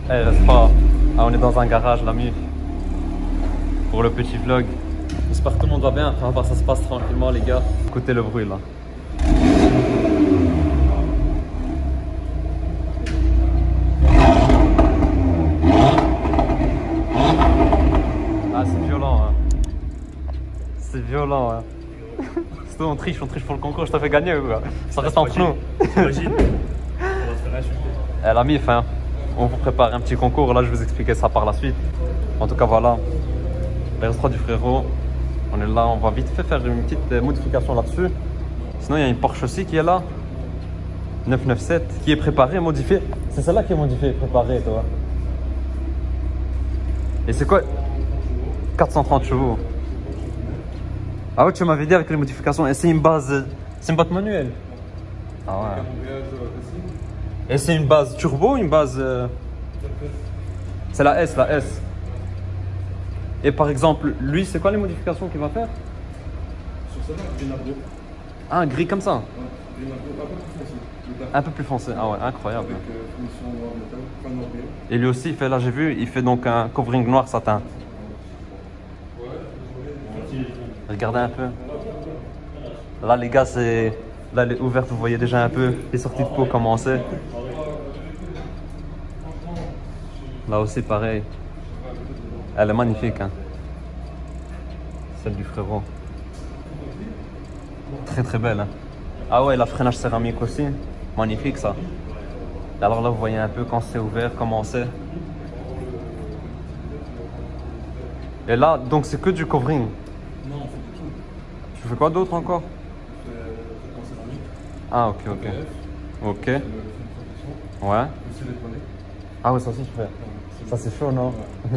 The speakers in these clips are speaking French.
Eh, reste pas. Ah, on est dans un garage, l'ami. Pour le petit vlog. J'espère que tout le monde va bien. Enfin, ça se passe tranquillement, les gars. Écoutez le bruit là. Ah, c'est violent, hein. C'est violent, hein. C'est tout, on triche pour le concours. Je t'ai fait gagner, quoi. Ça reste entre nous. Imagine. On va se faire insulter. Eh, la MIF, hein. On vous prépare un petit concours. Là, je vais vous expliquer ça par la suite. En tout cas, voilà. Les restaurants du frérot. On est là, on va vite fait faire une petite modification là-dessus. Sinon, il y a une Porsche aussi qui est là. 997, qui est préparée, modifiée. C'est celle-là qui est modifiée, préparée, toi. Et c'est quoi? 430 chevaux. Ah ouais, tu m'avais dit avec les modifications. Et c'est une base. C'est une boîte manuelle. Ah ouais. Et c'est une base turbo, une base. C'est la S, la S. Et par exemple, lui, c'est quoi les modifications qu'il va faire? Sur celle-là, gris nabro. Ah, gris comme ça. Gris nabro, un peu plus foncé. Un peu plus foncé. Ah ouais, incroyable. Avec finition noir métal, pas noir brillant. Et lui aussi, il fait, là j'ai vu, il fait donc un covering noir satin. Regardez un peu. Là les gars, c'est... Là elle est ouverte, vous voyez déjà un peu les sorties de peau commencer. Là aussi pareil. Elle est magnifique, hein. Celle du frérot. Très très belle, hein. Ah ouais, la freinage céramique aussi. Magnifique ça. Alors là, vous voyez un peu quand c'est ouvert, comment c'est. Et là, donc c'est que du covering. Non, on fait de tout. Tu fais quoi d'autre encore? On fait en céramique. Ah ok, ok. Ok. Le Ouais. aussi les volets. Ah ouais, ça aussi je fais. Ça c'est chaud, non?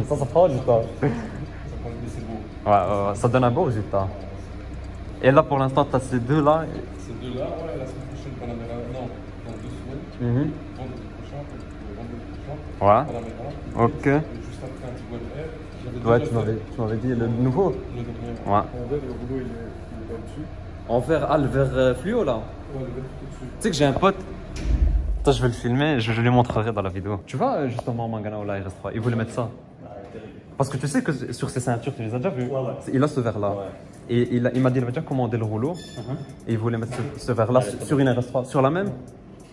Ça prend du temps. Ça prend mais c'est beau. Ouais, ça donne un beau résultat. Et là, pour l'instant, tu as ces deux là. Ces deux-là, ouais, la semaine prochaine, Panamera. Non, dans 2 semaines. Vendredi prochain, Ouais. Panamera. Ok. Et juste après, un petit bois de air. Ouais, tu m'avais dit le nouveau. Le dernier. Ouais. En vert, le rouleau, il est pas dessus. En vert, ah, le vert fluo là. Ouais, le vert tout dessus. Tu sais que j'ai un pote. Attends, je vais le filmer, je lui montrerai dans la vidéo. Tu vois, justement, Mangana ou la RS3, il voulait mettre ça. Parce que tu sais que sur ses ceintures, tu les as déjà vues. Ouais. Il a ce verre-là. Ouais. Et il m'a dit qu'il avait déjà commandé le rouleau. Et il voulait mettre ce verre-là sur une RS3. Sur la même,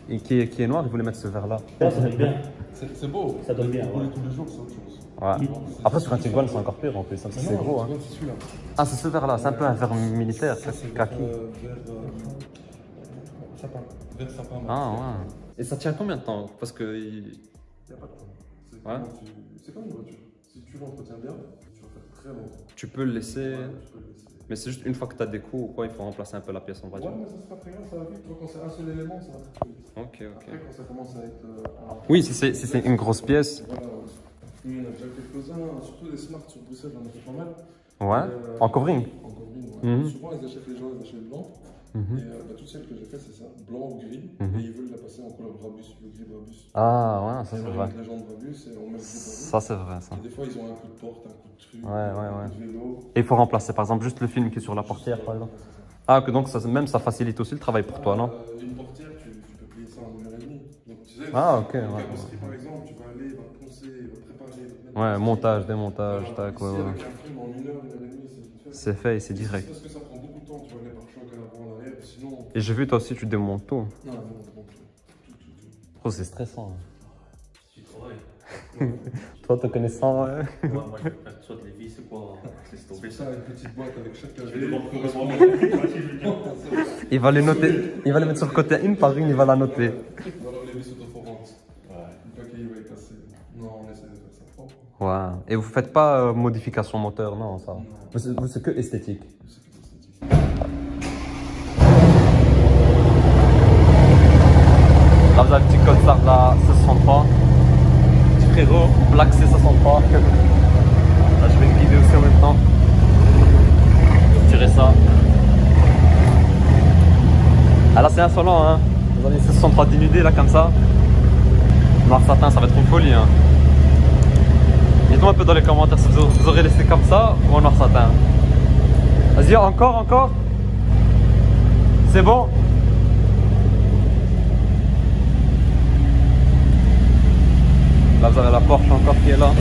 et qui est noire, il voulait mettre ce verre-là. Ça donne bien. C'est beau. Ça donne bien, Pour ouais. tous les jours, c'est autre chose. Ouais. Après, sur un Tiguan, c'est encore pire en plus. Ça, c'est gros. Hein. C'est celui-là. Ah, c'est ce verre-là. C'est un peu un verre militaire, kaki. Vert sapin. Vert sapin. Ah, ouais. Et ça tient combien de temps? Parce que. Il n'y a pas de temps. C'est Ouais. c'est comme une voiture. Si tu l'entretiens bien, tu vas faire très longtemps. Tu peux le laisser. Ouais, tu peux le laisser. Mais c'est juste une fois que tu as des coups ou quoi, il faut remplacer un peu la pièce, on va dire. Ouais, mais ça sera très bien, ça va vite. Tu vois, quand c'est un seul élément, ça va très vite. Ok, ok. Après, quand ça commence à être. Oui, si c'est une grosse pièce. Voilà. Nous, on a déjà quelques-uns, surtout des Smart sur Bruxelles, on en a fait pas mal. Ouais. En covering. En covering, ouais. Mhm. Souvent, les achètent blanc. Mhm. Et toutes celles que j'ai fait, c'est ça, blanc ou gris. Mhm. Et ils veulent la passer en couleur Brabus, le gris Brabus. Ah, ouais, ça c'est On vrai. met les gens de Brabus et on met le gris Brabus. Ça c'est vrai, ça. Et des fois, ils ont un coup de porte, un coup de truc, Ouais, un coup de vélo. Et il faut remplacer par exemple juste le film qui est sur la portière, par exemple. Ah, que donc ça, même ça facilite aussi le travail pour toi, non? Une portière, tu peux plier ça en 1h30. Donc, tu sais, Ah, ok, une ouais. carrosserie, par exemple, tu vas aller, il va te poncer, il va te préparer, il va te mettre Ouais, le montage, style. démontage, Voilà. tac, ouais, Ici, ouais. avec un film en 1h30, c'est vite fait. C'est fait et c'est C'est direct. parce que ça prend beaucoup de temps, tu vois, les pare-chocs à l'avant, en arrière, sinon. Et j'ai vu toi aussi, tu démontes tout. Non, non, tout. Oh, c'est stressant. Hein. Tu travailles. Toi, te connaissant. Moi, je vais faire soit les vis, c'est quoi? C'est C'est tombé ça, une petite boîte avec chaque Je vais clavier. devoir trouver moi. Il va les noter, il va les mettre sur le côté une par une, il va la noter. Ou alors les vis autoforantes. Ouais. Une fois qu'il va être cassé. Non, on essaie de faire ça propre. Ouais. Et vous faites pas modification moteur, non, ça. Vous, c'est que esthétique. C'est que esthétique. Là, vous avez le petit code SAR de la C63. Petit frérot, Black C63. Là, je vais le guider aussi en même temps. Tirer ça. Ah là, c'est insolent, hein. Vous avez une C63 dénudée, là, comme ça. Noir satin, ça va être une folie, hein. Dites-moi un peu dans les commentaires si vous aurez laissé comme ça ou en noir satin. Vas-y, encore. C'est bon? Là, vous avez la Porsche encore qui est là.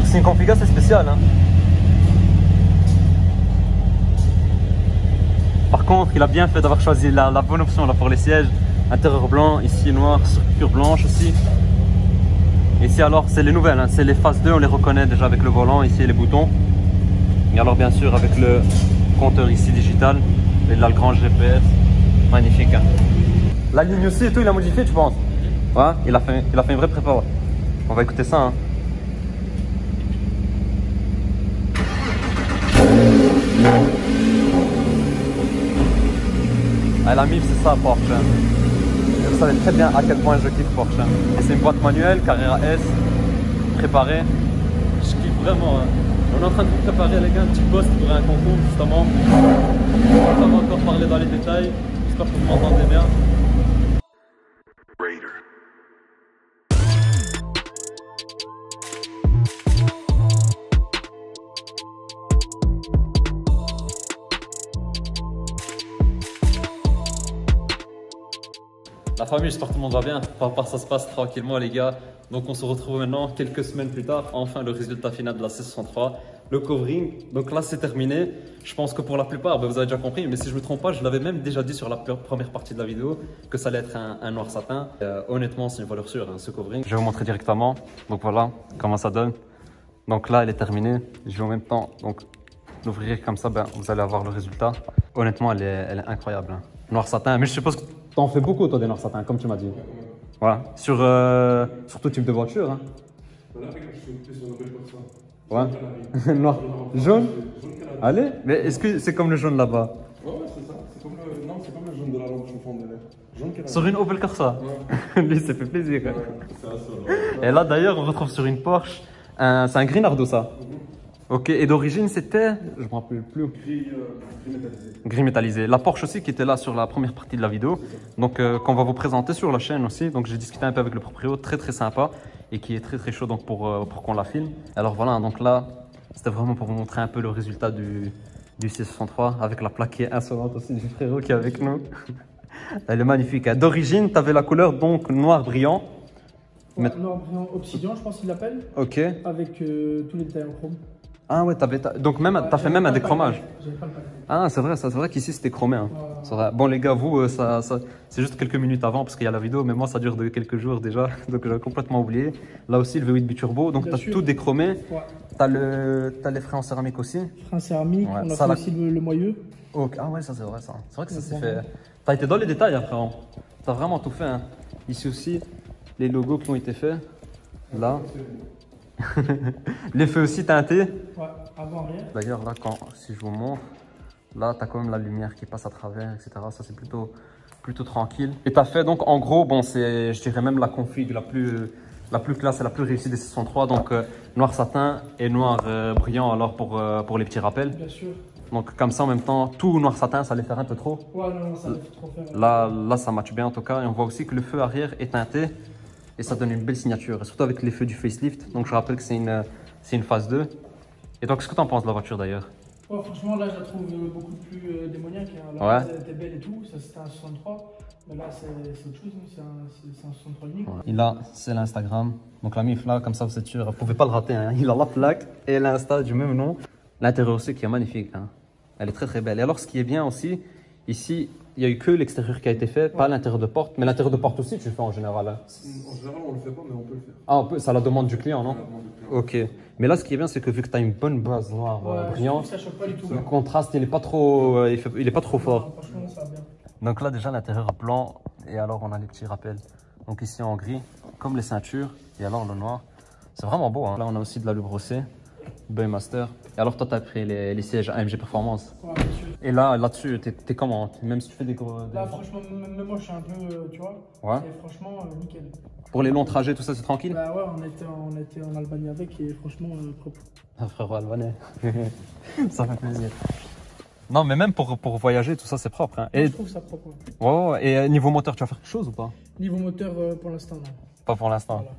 C'est une configuration assez spéciale. Hein. Par contre, il a bien fait d'avoir choisi la bonne option là, pour les sièges. Intérieur blanc, ici noir, structure blanche aussi. Ici alors, c'est les nouvelles, hein. C'est les phases 2, on les reconnaît déjà avec le volant, ici les boutons. Et alors bien sûr avec le compteur ici digital. Et là le grand GPS, magnifique. Hein. La ligne aussi et tout, il a modifié tu penses? Ouais, il a fait une vraie prépa. Ouais. On va écouter ça. Hein. Ah, la MIF c'est ça Porsche. Vous savez très bien à quel point je kiffe Porsche. Hein. Et c'est une boîte manuelle, Carrera S, préparée. Je kiffe vraiment. Hein. On est en train de vous préparer les gars un petit post pour un concours justement. On va encore parler dans les détails. J'espère que vous m'entendez bien. La famille, j'espère que tout le monde va bien. Ça se passe tranquillement les gars. Donc on se retrouve maintenant quelques semaines plus tard. Enfin le résultat final de la C63. Le covering. Donc là c'est terminé. Je pense que pour la plupart, vous avez déjà compris. Mais si je ne me trompe pas, je l'avais même déjà dit sur la première partie de la vidéo que ça allait être un noir satin. Honnêtement c'est une valeur sûre hein, ce covering. Je vais vous montrer directement. Donc voilà comment ça donne. Donc là elle est terminée. Je vais en même temps l'ouvrir comme ça. Vous allez avoir le résultat. Honnêtement elle est incroyable. Hein. Noir satin. Mais je suppose que t'en fais beaucoup toi des noirs satins comme tu m'as dit. Voilà. Sur tout type de voiture. Hein. Là, je suis plus sur une nouvelle comme ça. Ouais. Noir. Jaune. Allez. Mais est-ce que c'est comme le jaune là-bas? Ouais, c'est ça. C'est comme le... Non, c'est comme le jaune de la lampe chauffante derrière. Jaune qui est là. Sur une Opel Corsa. Ouais. Lui, ça fait plaisir. Ouais, c'est ça, ça. Et là, d'ailleurs, on retrouve sur une Porsche. C'est un Grinardo, ça. Ok. Et d'origine, c'était. Je me rappelle plus. Gris métallisé. Gris métallisé. La Porsche aussi qui était là sur la première partie de la vidéo. Donc, qu'on va vous présenter sur la chaîne aussi. Donc, j'ai discuté un peu avec le proprio. Très, très sympa. Et qui est très, très chaud donc, pour qu'on la filme. Alors, voilà. Donc là, c'était vraiment pour vous montrer un peu le résultat du C63 avec la plaque qui est insolente aussi du frérot qui est avec nous. Elle est magnifique. Hein. D'origine, tu avais la couleur donc noir brillant. Ouais, noir brillant obsidian, je pense qu'il l'appelle. Ok. Avec tous les détails en chrome. Ah ouais, donc même, t'as fait même un déchromage. J'avais pas le pack. Ah c'est vrai, ça, c'est vrai qu'ici c'était chromé. Hein. C'est vrai. Bon les gars, vous, c'est juste quelques minutes avant parce qu'il y a la vidéo, mais moi ça dure de quelques jours déjà, donc j'avais complètement oublié. Là aussi le V8 biturbo, donc t'as tout déchromé. Ouais. T'as les freins en céramique aussi. Freins céramique, ouais, on a fait aussi le moyeu. Okay. Ah ouais, ça c'est vrai ça. C'est vrai que ça s'est fait. T'as été dans les détails après, hein. T'as vraiment tout fait. Hein. Ici aussi, les logos qui ont été faits. Là. Les feux aussi teintés. Ouais, avant-arrière. D'ailleurs, là, si je vous montre, là, tu as quand même la lumière qui passe à travers, etc. Ça, c'est plutôt tranquille. Et tu as fait, donc, en gros, bon, c'est, je dirais même la config la plus classe et la plus réussie des 603. Donc, noir satin et noir brillant, alors, pour les petits rappels. Bien sûr. Donc, comme ça, en même temps, tout noir satin, ça allait faire un peu trop. Ouais, non, ça allait trop faire. Là, ça matche bien, en tout cas. Et on voit aussi que le feu arrière est teinté. Et ça donne une belle signature, et surtout avec les feux du facelift. Donc je rappelle que c'est une phase 2. Et donc, qu'est-ce que tu en penses de la voiture d'ailleurs? Oh, franchement, là, je la trouve beaucoup plus démoniaque. Hein. Là, ouais. Elle était belle et tout, ça c'était un 63. Mais là, c'est autre chose, c'est un 63 unique. Ouais. Et là, c'est l'Instagram. Donc la MIF là, comme ça, vous êtes sûr, vous ne pouvez pas le rater. Hein. Il a la plaque et l'Insta du même nom. L'intérieur aussi qui est magnifique. Hein. Elle est très très belle. Et alors, ce qui est bien aussi, ici, il n'y a eu que l'extérieur qui a été fait, ouais. Pas l'intérieur de porte. Mais l'intérieur de porte aussi, tu le fais en général. Hein. En général, on ne le fait pas, mais on peut le faire. Ah, on peut, ça la demande du client, non? Ok. Mais là, ce qui est bien, c'est que vu que tu as une bonne base noire brillante, ça choque pas du tout. Le contraste, il n'est pas trop, il est pas trop fort. Non, franchement, ça va bien. Donc là, déjà, l'intérieur blanc. Et alors, on a les petits rappels. Donc ici, en gris, comme les ceintures. Et alors, le noir. C'est vraiment beau. Hein. Là, on a aussi de l'alu brossé. Master. Et alors toi, tu as pris les sièges AMG Performance. Ouais, bien sûr. Et là-dessus, t'es comment? Même si tu fais des Là, franchement, même moi, je suis un peu, tu vois. Ouais. Et franchement, nickel. Pour les longs trajets, tout ça, c'est tranquille? Bah ouais, on était en Albanie avec et franchement, propre. Un frérot albanais. Ça fait plaisir. Non, mais même pour voyager, tout ça, c'est propre. Hein. Et je trouve ça propre. Ouais. Et niveau moteur, tu vas faire quelque chose ou pas? Niveau moteur, pour l'instant, non. Pas pour l'instant. Voilà.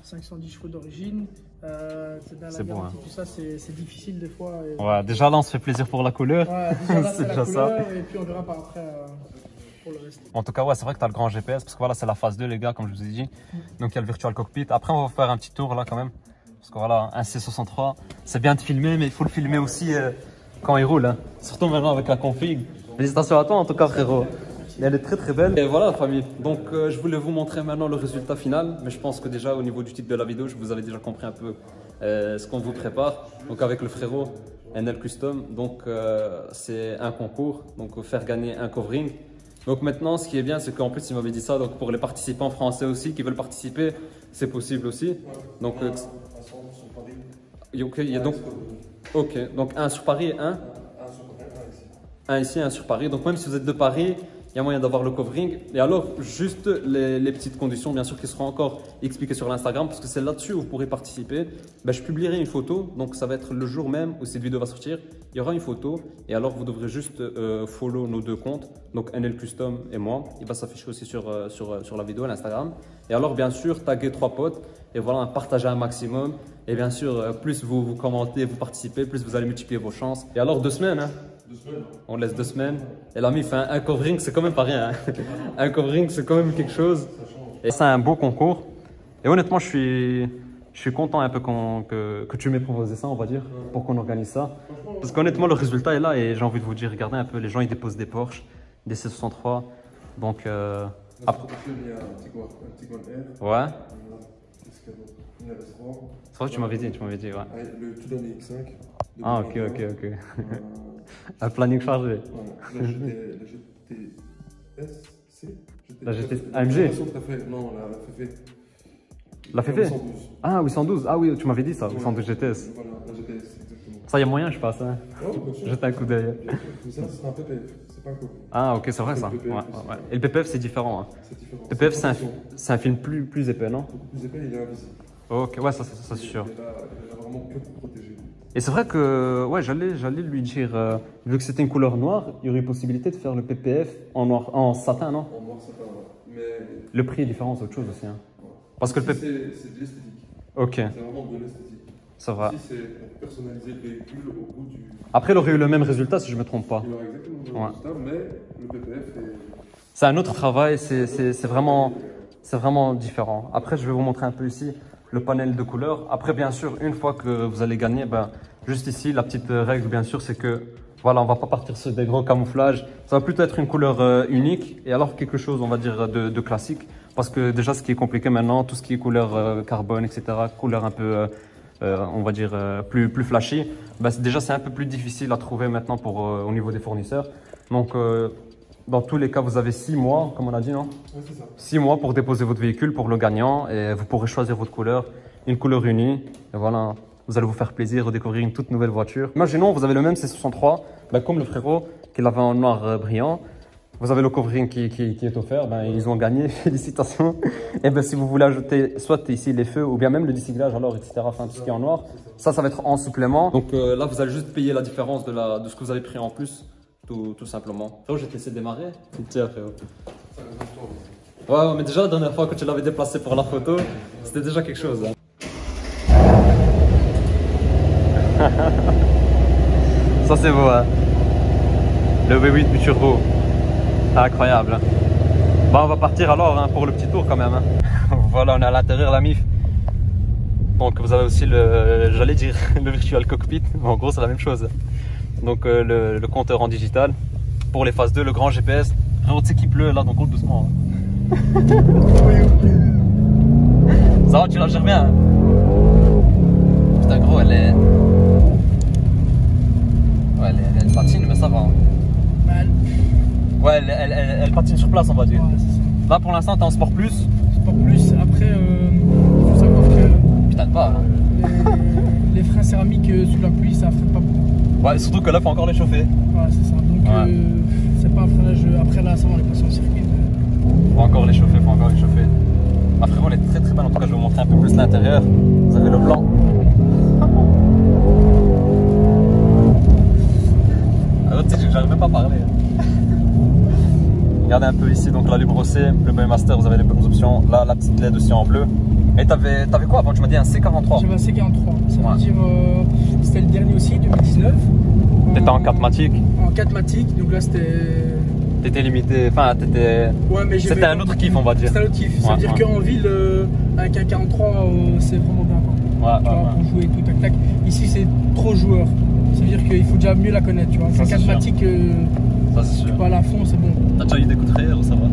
510 chevaux d'origine. C'est beau, hein. Tout ça, c'est difficile des fois. Et... Ouais, déjà là, on se fait plaisir pour la couleur. Ouais, déjà là, c'est la couleur. Ça. Et puis on verra par après pour le reste. En tout cas, ouais, c'est vrai que tu as le grand GPS parce que voilà, c'est la phase 2, les gars, comme je vous ai dit. Donc il y a le Virtual Cockpit. Après, on va faire un petit tour là quand même. Parce que voilà, un C63, c'est bien de filmer, mais il faut le filmer aussi quand il roule. Hein. Surtout maintenant avec la config. Félicitations à toi en tout cas, frérot. Elle est très très belle. Et voilà, famille. Donc je voulais vous montrer maintenant le résultat final. Mais je pense que déjà au niveau du titre de la vidéo, je vous avais déjà compris un peu ce qu'on vous prépare. Donc avec le frérot, NL Custom. Donc c'est un concours. Donc faire gagner un covering. Donc maintenant, ce qui est bien, c'est qu'en plus, il m'avait dit ça. Donc pour les participants français aussi qui veulent participer, c'est possible aussi. Donc ok, il y a donc un sur Paris et un ici, un sur Paris. Donc même si vous êtes de Paris, il y a moyen d'avoir le covering. Et alors, juste les petites conditions, bien sûr, qui seront encore expliquées sur l'Instagram, parce que c'est là-dessus où vous pourrez participer. Ben, je publierai une photo, donc ça va être le jour même où cette vidéo va sortir. Il y aura une photo, et alors vous devrez juste follow nos deux comptes, donc NL Custom et moi. Il va s'afficher aussi sur la vidéo à l'Instagram. Et alors, bien sûr, taguer 3 potes, et voilà, partager un maximum. Et bien sûr, plus vous commentez, vous participez, plus vous allez multiplier vos chances. Et alors, 2 semaines, hein. 2 semaines. On laisse 2 semaines. Et l'ami fait un covering, c'est quand même pas rien. Hein. Un covering, c'est quand même quelque chose. Et c'est un beau concours. Et honnêtement, je suis content un peu que tu m'aies proposé ça, on va dire, pour qu'on organise ça. Parce qu'honnêtement, le résultat est là et j'ai envie de vous dire, regardez un peu, les gens ils déposent des Porsche, des C63. Donc, après, il y a un Tiguan R. Ouais. Une RS3. C'est vrai que tu m'avais dit, ouais. Le tout dernier X5. Ah, ok. Un planning chargé. La GTS-C. La GTS AMG. Non, la FF. La FF 812. Ah, 812. Ah oui, tu m'avais dit ça, 812 GTS. Voilà, la GTS, exactement. Ça, il y a moyen, je passe. Hein. Oh, bien sûr. Jette un coup d'œil. Mais ça, c'est un PPF, c'est pas un copie. Ah, ok, c'est vrai ça. Le PPF, Ouais. Et le PPF, c'est différent. Hein. C'est différent. Le PPF, c'est un film plus épais, non? Beaucoup plus épais, il est invisible. Ok, ouais, ça c'est sûr. Il est là vraiment que pour protéger. Et c'est vrai que ouais, j'allais lui dire, vu que c'était une couleur noire, il y aurait possibilité de faire le PPF en noir, en satin, non? En noir, satin, ouais. Mais le prix est différent, c'est autre chose aussi. Hein. Ouais. Parce que le PPF. C'est de l'esthétique. Ok. C'est vraiment de l'esthétique. C'est vrai. Ici, c'est personnaliser le véhicule au goût du. Après, il aurait eu le même résultat si je ne me trompe pas. Il aura exactement le même résultat, mais le PPF est. C'est un autre travail, c'est vraiment différent. Après, je vais vous montrer un peu ici le panel de couleurs. Après, bien sûr, une fois que vous allez gagner, ben, juste ici, la petite règle, bien sûr, c'est que voilà, on va pas partir sur des gros camouflages. Ça va plutôt être une couleur unique et alors quelque chose, on va dire, de classique. Parce que déjà, ce qui est compliqué maintenant, tout ce qui est couleur carbone, etc., couleur un peu, on va dire, plus flashy, ben, déjà, c'est un peu plus difficile à trouver maintenant pour, au niveau des fournisseurs. Donc, dans tous les cas, vous avez 6 mois, comme on a dit, non? Oui, c'est ça. 6 mois pour déposer votre véhicule pour le gagnant et vous pourrez choisir votre couleur, une couleur unie. Et voilà, vous allez vous faire plaisir de découvrir une toute nouvelle voiture. Imaginons, vous avez le même C63, ben, comme le frérot qui l'avait en noir brillant. Vous avez le covering qui est offert, ben, ils ont gagné, félicitations. Et ben, si vous voulez ajouter soit ici les feux ou bien même le déciglage, alors, etc., enfin tout ce qui est en noir, ça va être en supplément. Donc là, vous allez juste payer la différence de ce que vous avez pris en plus. Tout simplement. Frérot, je vais te laisser démarrer. Tiens, frérot. Ouais, mais déjà la dernière fois que tu l'avais déplacé pour la photo, c'était déjà quelque chose. Hein. Ça c'est beau, hein. Le V8 biturbo. C'est incroyable. Hein. Bah, on va partir alors hein, pour le petit tour quand même. Hein. Voilà, on est à l'intérieur, la MIF. Donc vous avez aussi j'allais dire, le Virtual Cockpit. En gros, c'est la même chose. Donc le compteur en digital. Pour les phases 2, le grand GPS. Frérot, tu sais qu'il pleut là, donc roule doucement. Hein. Ça va, tu la gères bien. Hein. Putain, gros, elle est. Ouais, elle patine, mais ça va. Hein. Mal. Ouais, elle patine sur place, on va dire. Ouais, c'est ça. Là, pour l'instant, t'es en sport plus. Sport plus. Après, il faut savoir que. Putain de pas. Hein. Les freins céramiques sous la pluie, ça freine pas beaucoup. Ouais, surtout que là, faut encore les chauffer. Ouais, c'est ça. Donc, ouais. C'est pas un freinage. Après, là, ça va, on est passé en circuit. Faut encore les chauffer, faut encore les chauffer. Ah, frérot, elle est très très belle. En tout cas, je vais vous montrer un peu plus l'intérieur. Vous avez le blanc. Alors, tu sais, j'arrive même pas à parler. Regardez un peu ici, donc là, les brossés, le BMW Master, vous avez les bonnes options. Là, la petite LED aussi en bleu. Et t'avais quoi avant? Tu m'as dit un C43. J'avais un C43. Ça veut dire, c'était le dernier aussi, 2019. T'étais en 4matic. En 4matic, donc là c'était t'étais limité, enfin t'étais... Ouais, mais C'était un autre kiff, on va dire. C'était un autre kiff. Ça veut dire qu'en ville, avec un 43, c'est vraiment bien. Quoi. Tu vois, pour jouer et tout, tac tac. Ici, c'est trop joueur. Ça veut dire qu'il faut déjà mieux la connaître, tu vois. C'est 4matic, tu peux aller à fond, c'est bon. T'as déjà eu des coups de frayeur ou ça va?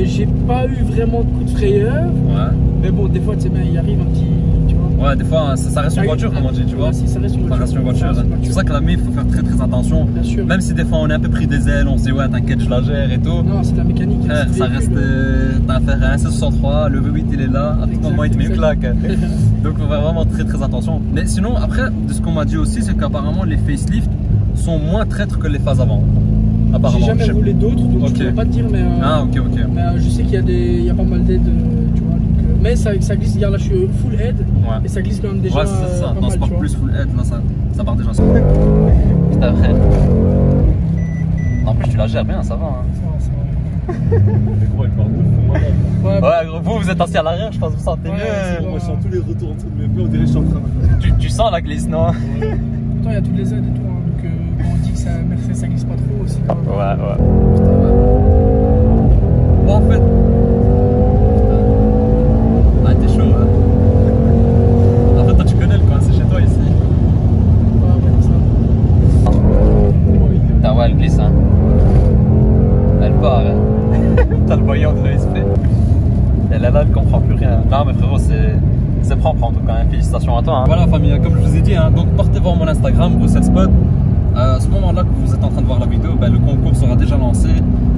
J'ai pas eu vraiment de coups de frayeur. Ouais. Mais bon, des fois, tu sais, ben, il arrive un petit. Tu vois. Ouais, des fois, ça reste une voiture, comme on dit, tu vois. Si, ça reste une voiture. Ça reste une voiture. C'est pour ça que la MIF, il faut faire très très attention. Bien sûr. Même si des fois on est un peu pris des ailes, on se dit ouais, t'inquiète, je la gère et tout. Non, c'est de la mécanique. Ça reste. T'as affaire à un 1663, le V8 il est là, à tout moment il te met une claque. Donc il faut faire vraiment très très attention. Mais sinon, après, de ce qu'on m'a dit aussi, c'est qu'apparemment les facelifts sont moins traîtres que les phases avant. J'ai jamais roulé d'autres, donc je pourrais pas te dire, mais. Ah, ok. Mais je sais qu'il y a pas mal d'aides, tu vois. Donc, mais ça glisse, regarde là, je suis full aide. Ouais. Et ça glisse quand même déjà. Ouais, c'est ça. Pas Non, mal, c'est pas plus full aide, là, ça part déjà. Putain, frère. En plus, tu la gères bien, ça va. Hein. Ça va. Mais gros, elle part de fou. Ouais, gros, vous êtes assis à l'arrière, je pense que vous sentez mieux. Moi, je sens tous les retours en dessous de mes pieds, on dirait que je suis en train de. Tu sens la glisse, non? Pourtant, il y a toutes les aides et tout. Hein, donc, quand on dit que ça glisse pas trop aussi. Ouais. Bon, en fait. Ah, t'es chaud, hein. En fait, toi, tu connais le coin, c'est chez toi ici. Ouais, comme ça. Putain, ouais, elle glisse, hein. Elle part, hein. T'as le voyant de l'ESP. Elle est là, elle comprend plus rien. Non, mais frérot, c'est propre en tout cas, hein. Félicitations à toi. Hein. Voilà, famille, comme je vous ai dit, hein, donc partez voir mon Instagram, Bruxelles Spot. À ce moment-là que vous êtes en train de voir la vidéo, ben, le concours sera déjà lancé.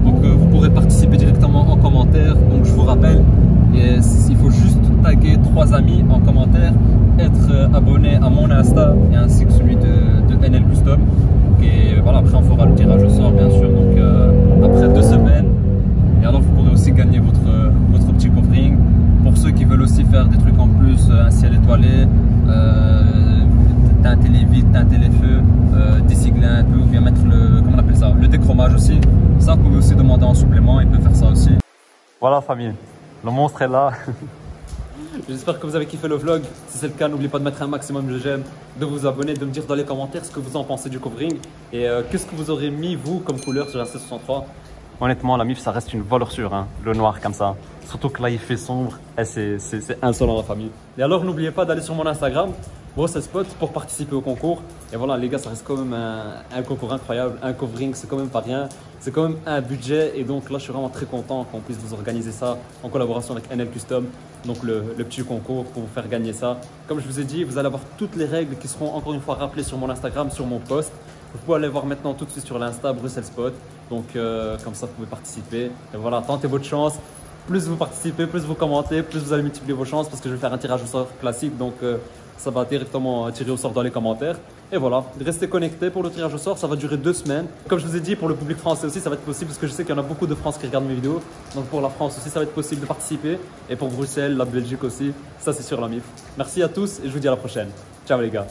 Donc vous pourrez participer directement en commentaire. Donc je vous rappelle, il faut juste taguer 3 amis en commentaire, être abonné à mon Insta et ainsi que celui de NL Custom. Et voilà, après on fera le tirage au sort bien sûr. Donc après 2 semaines. Et alors vous pourrez aussi gagner votre petit coffring. Pour ceux qui veulent aussi faire des trucs en plus, un ciel étoilé, teinter les vitres, teinter les feux, décigler un peu ou bien mettre comment on appelle ça, le déchromage aussi. Ça, vous pouvez aussi demander en supplément, il peut faire ça aussi. Voilà famille, le monstre est là. J'espère que vous avez kiffé le vlog. Si c'est le cas, n'oubliez pas de mettre un maximum de j'aime, de vous abonner, de me dire dans les commentaires ce que vous en pensez du covering et qu'est-ce que vous aurez mis vous comme couleur sur la C63. Honnêtement, la MIF, ça reste une valeur sûre, hein, le noir comme ça. Surtout que là, il fait sombre et c'est insolent la famille. Et alors, n'oubliez pas d'aller sur mon Instagram, Bruxelles Spot, pour participer au concours. Et voilà, les gars, ça reste quand même un concours incroyable. Un covering, c'est quand même pas rien. C'est quand même un budget. Et donc là, je suis vraiment très content qu'on puisse vous organiser ça en collaboration avec NL Custom. Donc le petit concours pour vous faire gagner ça. Comme je vous ai dit, vous allez avoir toutes les règles qui seront encore une fois rappelées sur mon Instagram, sur mon post. Vous pouvez aller voir maintenant tout de suite sur l'Insta Bruxelles Spot. Donc comme ça, vous pouvez participer. Et voilà, tentez votre chance. Plus vous participez, plus vous commentez, plus vous allez multiplier vos chances parce que je vais faire un tirage au sort classique. Donc ça va directement tirer au sort dans les commentaires. Et voilà, restez connectés pour le tirage au sort. Ça va durer 2 semaines. Comme je vous ai dit, pour le public français aussi, ça va être possible parce que je sais qu'il y en a beaucoup de France qui regardent mes vidéos. Donc pour la France aussi, ça va être possible de participer. Et pour Bruxelles, la Belgique aussi, ça c'est sur la MIF. Merci à tous et je vous dis à la prochaine. Ciao les gars.